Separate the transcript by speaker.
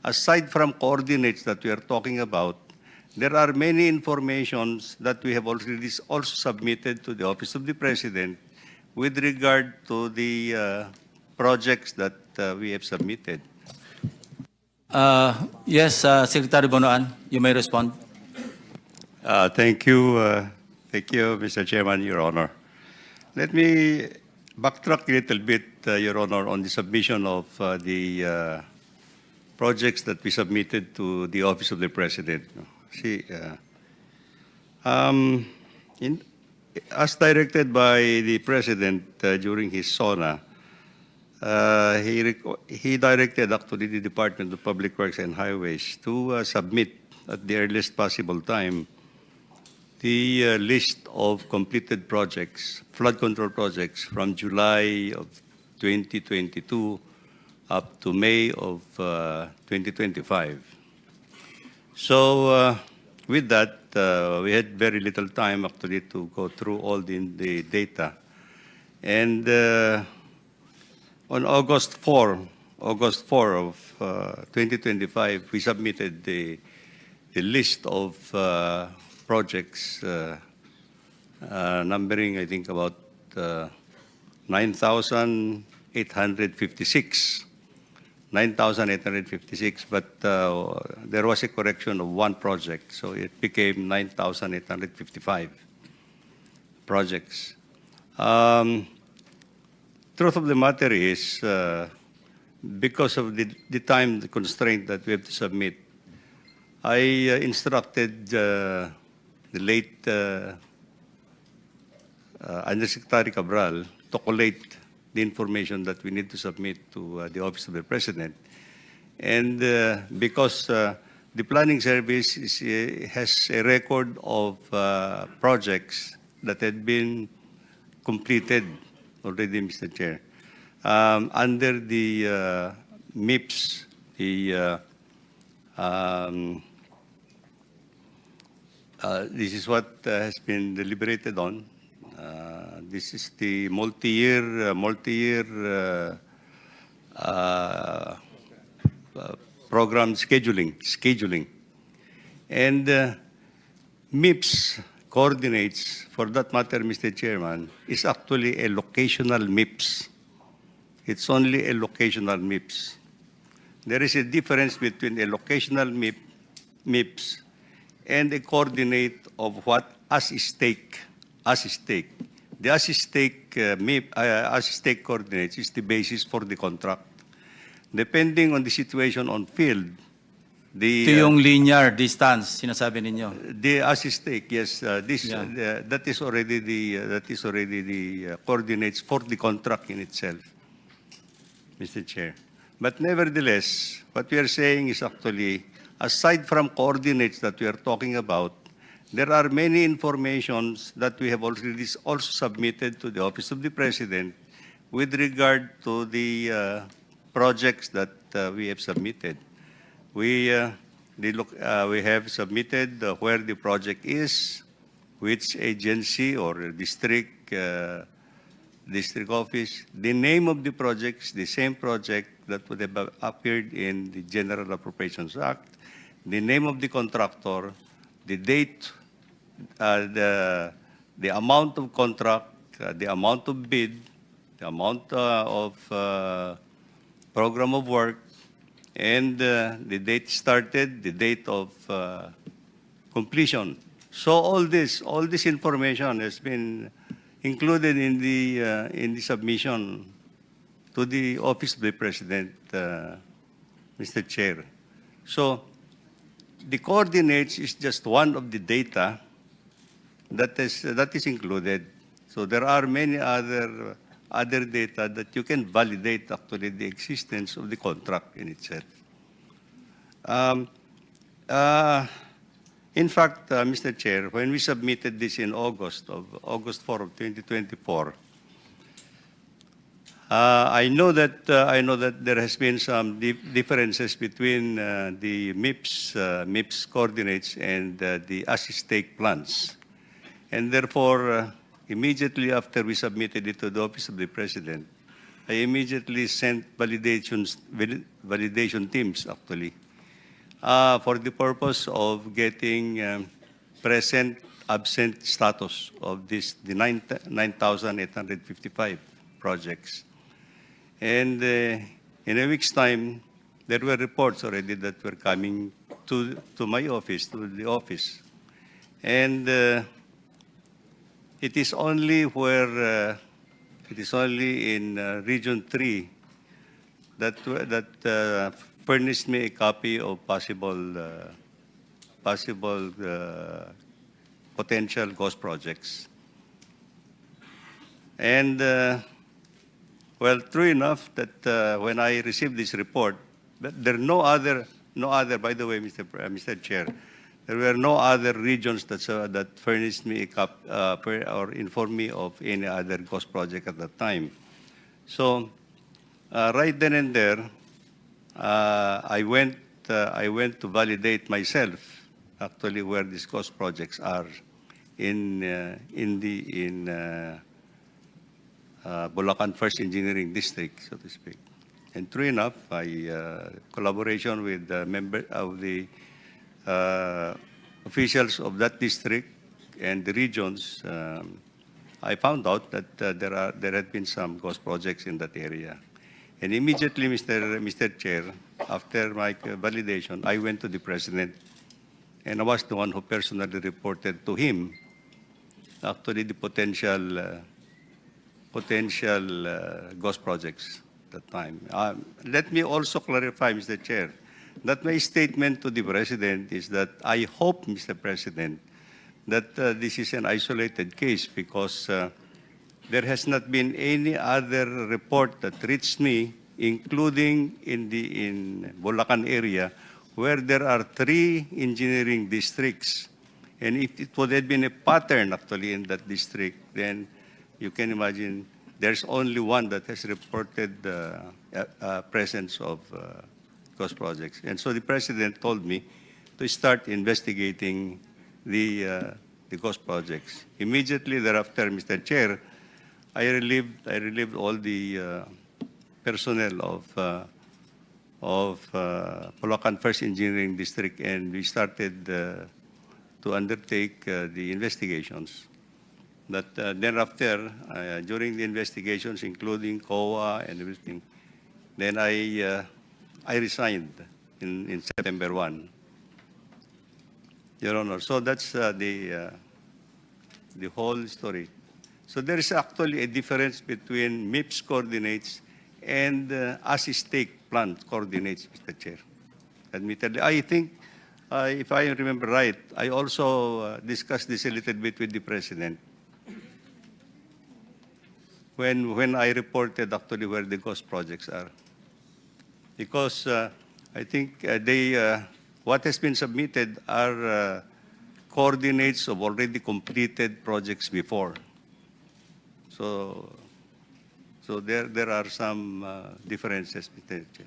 Speaker 1: aside from coordinates that we are talking about, there are many informations that we have already also submitted to the Office of the President with regard to the projects that we have submitted.
Speaker 2: Yes, Secretary Bonoan, you may respond.
Speaker 1: Thank you, Mr. Chairman, Your Honor. Let me backtrack a little bit, Your Honor, on the submission of the projects that we submitted to the Office of the President. See, as directed by the President during his SONA, he directed actually the Department of Public Works and Highways to submit at the earliest possible time the list of completed projects, flood control projects from July of 2022 up to May of 2025. So with that, we had very little time actually to go through all the data. And on August 4 of 2025, we submitted the list of projects numbering, I think, about 9,856. 9,856, but there was a correction of one project, so it became 9,855 projects. Truth of the matter is, because of the time constraint that we have to submit, I instructed the late Undersecretary Cabral to collate the information that we need to submit to the Office of the President. And because the Planning Service has a record of projects that had been completed already, Mr. Chair, under the MIPS, this is what has been deliberated on. This is the multi-year program scheduling. And MIPS coordinates, for that matter, Mr. Chairman, is actually a locational MIPS. It's only a locational MIPS. There is a difference between a locational MIPS and a coordinate of what as stake. The as-stake as-stake coordinates is the basis for the contract. Depending on the situation on field,
Speaker 2: Ito yung linear distance, sinasabi ninyo.
Speaker 1: the as-stake, yes, that is already the coordinates for the contract in itself, Mr. Chair. But nevertheless, what we are saying is actually, aside from coordinates that we are talking about, there are many informations that we have already also submitted to the Office of the President with regard to the projects that we have submitted. We have submitted where the project is, which agency or district office, the name of the projects, the same project that would have appeared in the General Appropriations Act, the name of the contractor, the date, the amount of contract, the amount of bid, the amount of program of work, and the date started, the date of completion. So all this information has been included in the submission to the Office of the President, Mr. Chair. So the coordinates is just one of the data that is included. So there are many other data that you can validate actually the existence of the contract in itself. In fact, Mr. Chair, when we submitted this in August 4 of 2024, I know that there has been some differences between the MIPS coordinates and the as-stake plans, and therefore, immediately after we submitted it to the Office of the President, I immediately sent validation teams actually For the purpose of getting present absent status of the 9,855 projects. And in a week's time, there were reports already that were coming to my office, to the office. And it is only where, it is only in Region 3 that furnished me a copy of possible potential ghost projects. And well, true enough that when I received this report, but there are no other, by the way, Mr. Chair, there were no other regions that furnished me a or informed me of any other ghost project at that time. So right then and there, I went to validate myself actually where these ghost projects are in Bulacan First Engineering District, so to speak. And true enough, I collaboration with members of the officials of that district and the regions, I found out that there had been some ghost projects in that area. And immediately, Mr. Chair, after my validation, I went to the President, and I was the one who personally reported to him actually the potential ghost projects at that time. Let me also clarify, Mr. Chair, that my statement to the President is that I hope, Mr. President, that this is an isolated case because there has not been any other report that reached me, including in Bulacan area, where there are 3 engineering districts. And if it would have been a pattern actually in that district, then you can imagine there's only one that has reported presence of ghost projects. And so the President told me to start investigating the ghost projects. Immediately thereafter, Mr. Chair, I relieved all the personnel of Bulacan First Engineering District, and we started to undertake the investigations. But thereafter, during the investigations, including COA and everything, then I resigned in September 1, Your Honor. So that's the whole story. So there is actually a difference between MIPS coordinates and as-stake plant coordinates, Mr. Chair. Admittedly, I think, if I remember right, I also discussed this a little bit with the President when I reported actually where the ghost projects are. Because I think what has been submitted are coordinates of already completed projects before. So there are some differences, Mr. Chair.